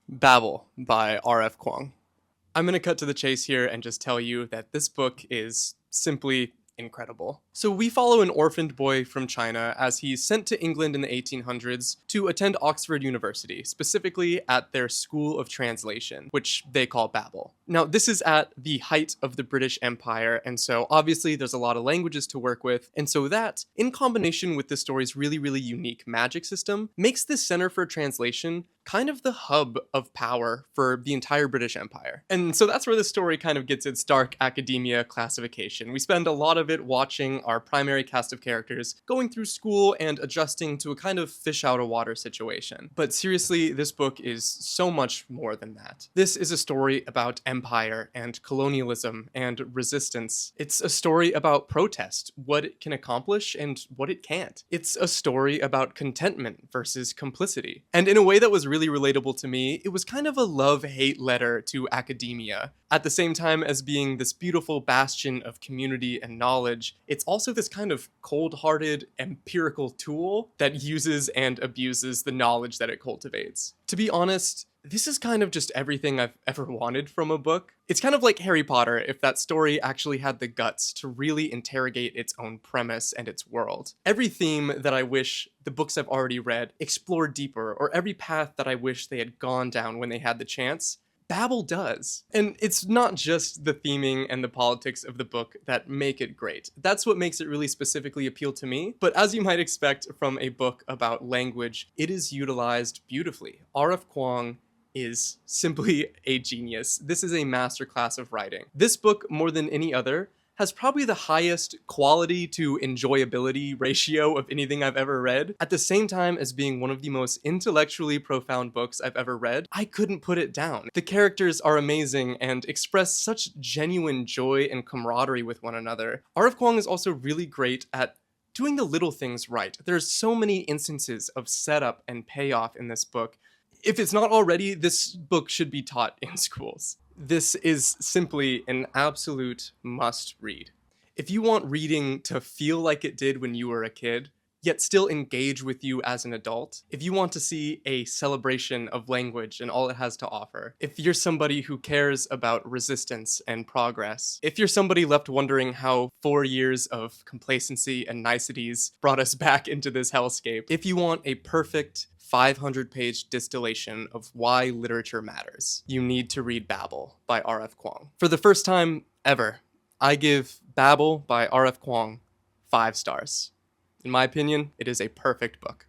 Babel by R.F. Kuang. I'm going to cut to the chase here and just tell you that this book is simply incredible. So we follow an orphaned boy from China as he's sent to England in the 1800s to attend Oxford University, specifically at their School of Translation, which they call Babel. Now, this is at the height of the British Empire, and so obviously there's a lot of languages to work with, and so that, in combination with the story's really unique magic system, makes this Center for Translation kind of the hub of power for the entire British Empire. And so that's where the story kind of gets its dark academia classification. We spend a lot of it watching our primary cast of characters going through school and adjusting to a kind of fish out of water situation. But seriously, this book is so much more than that. This is a story about empire and colonialism and resistance. It's a story about protest, what it can accomplish and what it can't. It's a story about contentment versus complicity. And in a way that was really relatable to me, it was kind of a love-hate letter to academia. At the same time as being this beautiful bastion of community and knowledge, it's also this kind of cold-hearted, empirical tool that uses and abuses the knowledge that it cultivates. To be honest, this is kind of just everything I've ever wanted from a book. It's kind of like Harry Potter if that story actually had the guts to really interrogate its own premise and its world. Every theme that I wish the books I've already read explored deeper, or every path that I wish they had gone down when they had the chance, Babel does. And it's not just the theming and the politics of the book that make it great. That's what makes it really specifically appeal to me. But as you might expect from a book about language, it is utilized beautifully. R.F. Kuang is simply a genius. This is a masterclass of writing. This book, more than any other, has probably the highest quality to enjoyability ratio of anything I've ever read. At the same time as being one of the most intellectually profound books I've ever read, I couldn't put it down. The characters are amazing and express such genuine joy and camaraderie with one another. R.F. Kuang is also really great at doing the little things right. There's so many instances of setup and payoff in this book. If it's not already, this book should be taught in schools. This is simply an absolute must-read. If you want reading to feel like it did when you were a kid, yet still engage with you as an adult, if you want to see a celebration of language and all it has to offer, if you're somebody who cares about resistance and progress, if you're somebody left wondering how 4 years of complacency and niceties brought us back into this hellscape, if you want a perfect 500-page distillation of why literature matters, you need to read Babel by R.F. Kuang. For the first time ever, I give Babel by R.F. Kuang 5 stars. In my opinion, it is a perfect book.